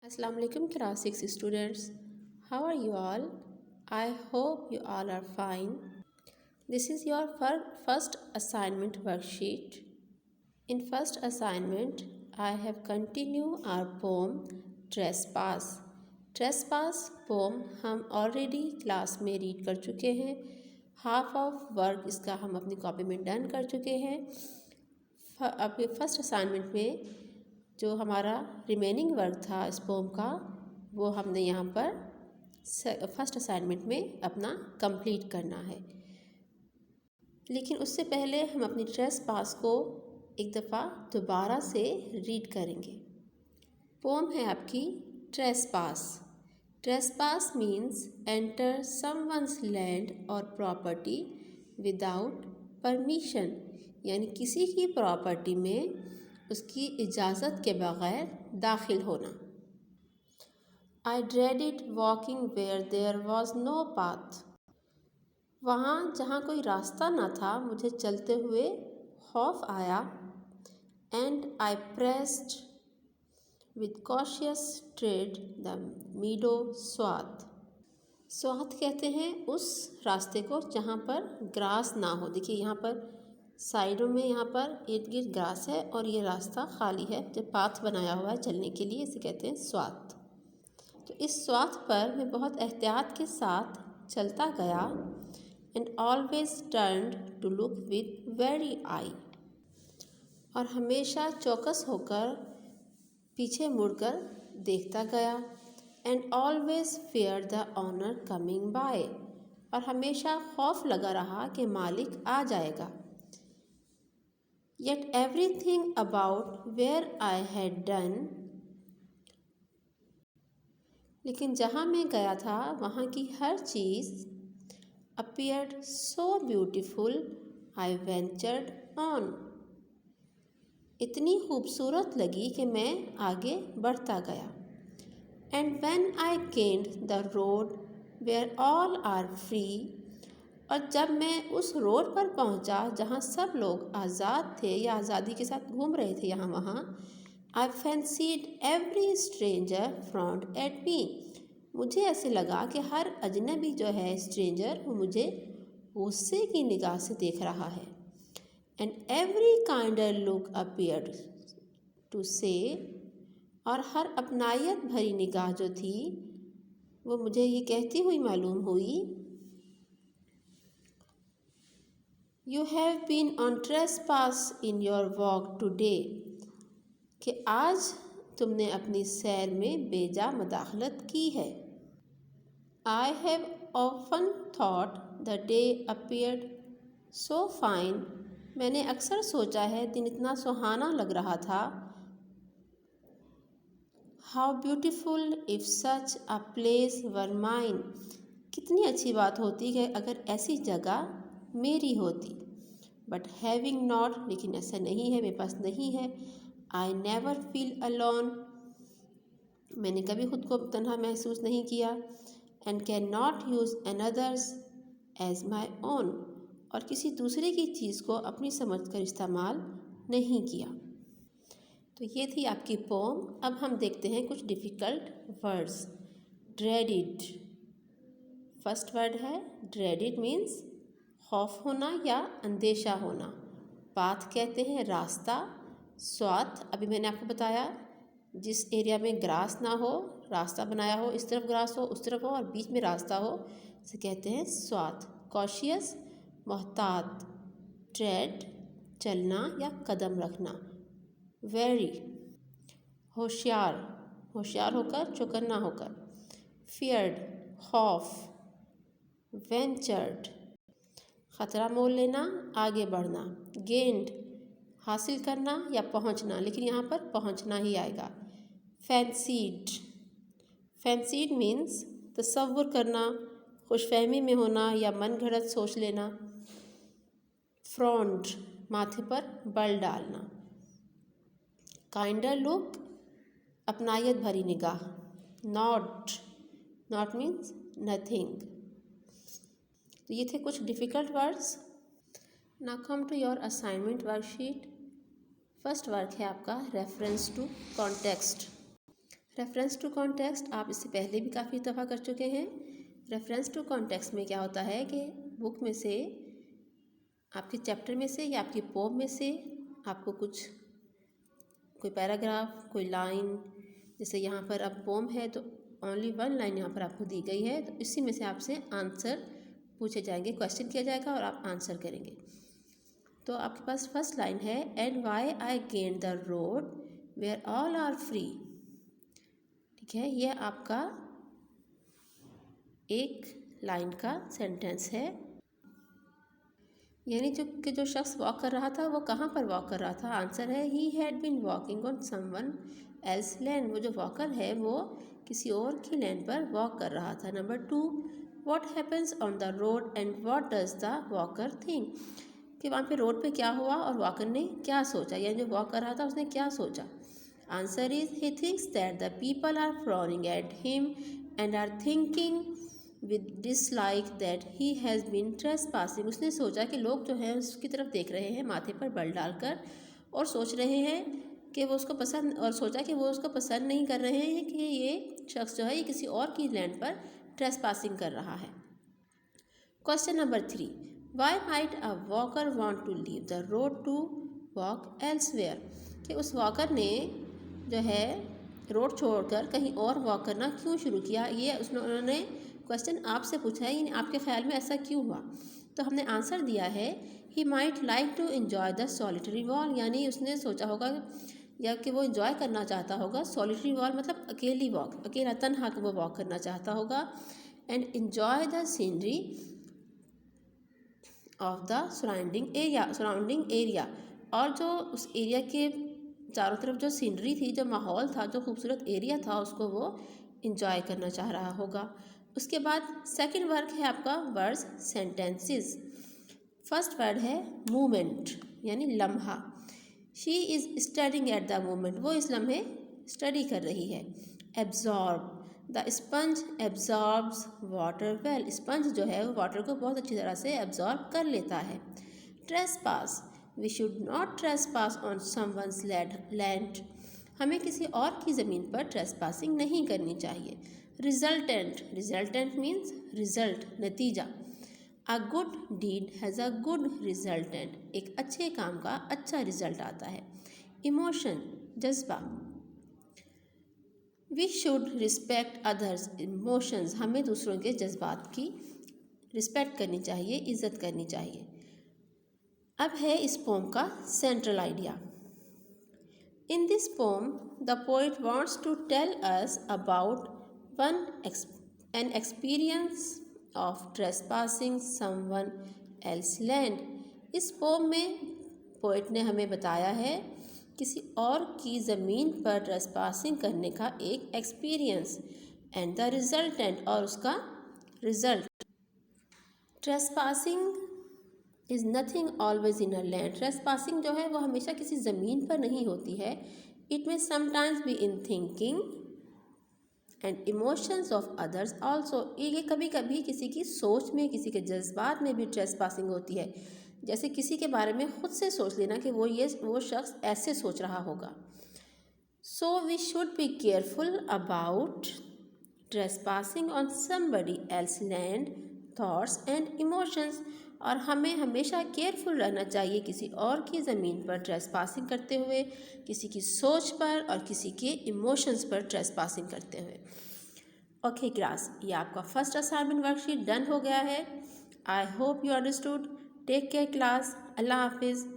Assalamu alaikum class 6 students. How are you all? I hope you all are fine. This is your first assignment worksheet. In first assignment, I have continued our poem Trespass. Trespass poem हम already class में read कर चुके हैं. Half of work इसका हम अपनी copy में done कर चुके हैं. अब फर्स्ट असाइनमेंट में जो हमारा रिमेनिंग वर्क था इस पोम का वो हमने यहाँ पर फर्स्ट असाइनमेंट में अपना कंप्लीट करना है. लेकिन उससे पहले हम अपनी ट्रेसपास को एक दफ़ा दोबारा से रीड करेंगे. पोम है आपकी trespass. Trespass means enter someone's land और प्रॉपर्टी विदाउट परमिशन, यानी किसी की प्रॉपर्टी में उसकी इजाज़त के बग़ैर दाखिल होना. I dreaded walking where there was no path. वहाँ जहाँ कोई रास्ता ना था मुझे चलते हुए खौफ आया. And I pressed with cautious tread the meadow swath. Swath कहते हैं उस रास्ते को जहाँ पर ग्रास ना हो. देखिए यहाँ पर साइडों में यहाँ पर इर्द गिर्द ग्रास है और ये रास्ता खाली है जो पाथ बनाया हुआ है चलने के लिए, इसे कहते हैं स्वाथ. तो इस स्वाथ पर मैं बहुत एहतियात के साथ चलता गया. And always turned to look with wary eye. और हमेशा चौकस होकर पीछे मुड़कर देखता गया. And always feared the owner coming by. और हमेशा खौफ लगा रहा कि मालिक आ जाएगा. Yet everything about where I had done, लेकिन जहाँ मैं गया था वहाँ की हर चीज़ appeared so beautiful I ventured on. इतनी खूबसूरत लगी कि मैं आगे बढ़ता गया. And when I gained the road where all are free, और जब मैं उस रोड पर पहुंचा जहां सब लोग आज़ाद थे या आज़ादी के साथ घूम रहे थे यहाँ वहाँ, I fancied every stranger frowned at me. मुझे ऐसे लगा कि हर अजनबी जो है स्ट्रेंजर वो मुझे गुस्से की निगाह से देख रहा है. And every kinder look appeared to say, और हर अपनायत भरी निगाह जो थी वो मुझे ये कहती हुई मालूम हुई, You have been on trespass in your walk today. कि आज तुमने अपनी सैर में बेजा मदाखलत की है. I have often thought the day appeared so fine. मैंने अक्सर सोचा है दिन इतना सुहाना लग रहा था. How beautiful if such a place were mine. कितनी अच्छी बात होती है अगर ऐसी जगह मेरी होती. बट हैविंग नॉट, लेकिन ऐसा नहीं है, मेरे पास नहीं है. I never feel alone. मैंने कभी खुद को तन्हा महसूस नहीं किया. And can not use another's as my own. और किसी दूसरे की चीज़ को अपनी समझ कर इस्तेमाल नहीं किया. तो ये थी आपकी पोम. अब हम देखते हैं कुछ डिफ़िकल्ट वर्ड्स. ड्रेडिड. फर्स्ट वर्ड है ड्रेडिड मीन्स खौफ होना या अंदेशा होना. पाथ कहते हैं रास्ता. स्वाथ अभी मैंने आपको बताया जिस एरिया में ग्रास ना हो, रास्ता बनाया हो, इस तरफ ग्रास हो उस तरफ हो और बीच में रास्ता हो, इसे कहते हैं स्वाथ. कॉशियस मोहतात. ट्रेड चलना या कदम रखना. वेरी होशियार, होशियार होकर चौकन्ना होकर. फियर्ड खौफ. वेंचर्ड ख़तरा मोल लेना, आगे बढ़ना. गेंड हासिल करना या पहुंचना, लेकिन यहाँ पर पहुंचना ही आएगा. फैंसीड. फैंसीड मीन्स तसव्वुर करना, खुशफहमी में होना या मन घड़त सोच लेना. फ्रॉन्ट माथे पर बल डालना. काइंडर लुक अपनायत भरी निगाह. नॉट. Not means nothing. तो ये थे कुछ difficult words. Now come to your assignment worksheet. First work है आपका reference to context. Reference to context आप इससे पहले भी काफ़ी दफ़ा कर चुके हैं। रेफरेंस टू कॉन्टेक्स्ट में क्या होता है कि बुक में से, आपके चैप्टर में से या आपकी पोम में से आपको कोई पैराग्राफ, कोई लाइन, जैसे यहाँ पर अब पोम है तो ओनली वन लाइन यहाँ पर आपको दी गई है, तो इसी में से आपसे आंसर पूछे जाएंगे, क्वेश्चन किया जाएगा और आप आंसर करेंगे। तो आपके पास फर्स्ट लाइन है, and why I gain the road where all are free. ठीक है, यह आपका एक लाइन का सेंटेंस है। यानी जो शख्स वॉक कर रहा था वो कहाँ पर वॉक कर रहा था? आंसर है he had been walking on someone else land. वो जो वॉकर है वो किसी और की लैंड पर वॉक कर रहा था। Number 2, what happens on the road and what does the walker think. कि वहाँ पे रोड पे क्या हुआ और वॉकर ने क्या सोचा, यानी जो वॉक कर रहा था उसने क्या सोचा? Answer is he thinks that the people are frowning at him and are thinking with dislike that he has been trespassing. उसने सोचा कि लोग जो हैं उसकी तरफ देख रहे हैं माथे पर बल डालकर और सोच रहे हैं कि वो उसको पसंद, और सोचा कि वो उसको पसंद नहीं कर रहे हैं कि ये शख्स जो है ये किसी और की लैंड पर ट्रेसपासिंग कर रहा है। Question number 3, why might a walker want to leave the road to walk elsewhere. कि उस वॉकर ने जो है रोड छोड़कर कहीं और वॉक करना क्यों शुरू किया? ये उन्होंने क्वेश्चन आपसे पूछा है, यानी आपके ख्याल में ऐसा क्यों हुआ? तो हमने आंसर दिया है he might like to enjoy the solitary walk. यानी उसने सोचा होगा या कि वो इन्जॉय करना चाहता होगा। सॉलिटरी वॉक मतलब अकेली वॉक, अकेला तन्हा वो वॉक करना चाहता होगा। And enjoy the scenery of the surrounding area. और जो उस एरिया के चारों तरफ जो सीनरी थी, जो माहौल था, जो खूबसूरत एरिया था, उसको वो इन्जॉय करना चाह रहा होगा। उसके बाद सेकंड वर्क है आपका वर्ड्स सेंटेंसेस। फर्स्ट वर्ड है मूवमेंट, यानी लम्हा। She is studying at the moment. वो इस लम्हे स्टडी कर रही है। Absorb, the sponge absorbs water well. Sponge जो है वो वाटर को बहुत अच्छी तरह से एब्जॉर्ब कर लेता है। Trespass, we should not trespass on someone's land. हमें किसी और की ज़मीन पर ट्रेसपासिंग नहीं करनी चाहिए। रिजल्टेंट मीन्स रिजल्ट, नतीजा। A good deed has a good resultant. एक अच्छे काम का अच्छा रिजल्ट आता है। इमोशन, जज्बा। We should respect others emotions. हमें दूसरों के जज्बात की रिस्पेक्ट करनी चाहिए, इज़्ज़त करनी चाहिए। अब है इस पोम का central idea. In this poem the poet wants to tell us about an experience of trespassing someone else land। इस पोम में पोइट ने हमें बताया है किसी और की ज़मीन पर ट्रेसपासिंग करने का एक एक्सपीरियंस, एंड द रिजल्टेंट, और उसका result. Trespassing is nothing always in a land. Trespassing जो है वो हमेशा किसी ज़मीन पर नहीं होती है। It may sometimes be in thinking and emotions of others also. ये कभी कभी किसी की सोच में, किसी के जज्बात में भी ट्रेसपासिंग होती है। जैसे किसी के बारे में खुद से सोच लेना कि वो शख्स ऐसे सोच रहा होगा। So we should be careful about trespassing on somebody else land, thoughts and emotions. और हमें हमेशा केयरफुल रहना चाहिए किसी और की ज़मीन पर ट्रेसपासिंग करते हुए, किसी की सोच पर और किसी के इमोशंस पर ट्रेसपासिंग करते हुए। ओके क्लास, ये आपका फर्स्ट असाइनमेंट वर्कशीट डन हो गया है। I hope you understood. Take care class. अल्लाह हाफिज़।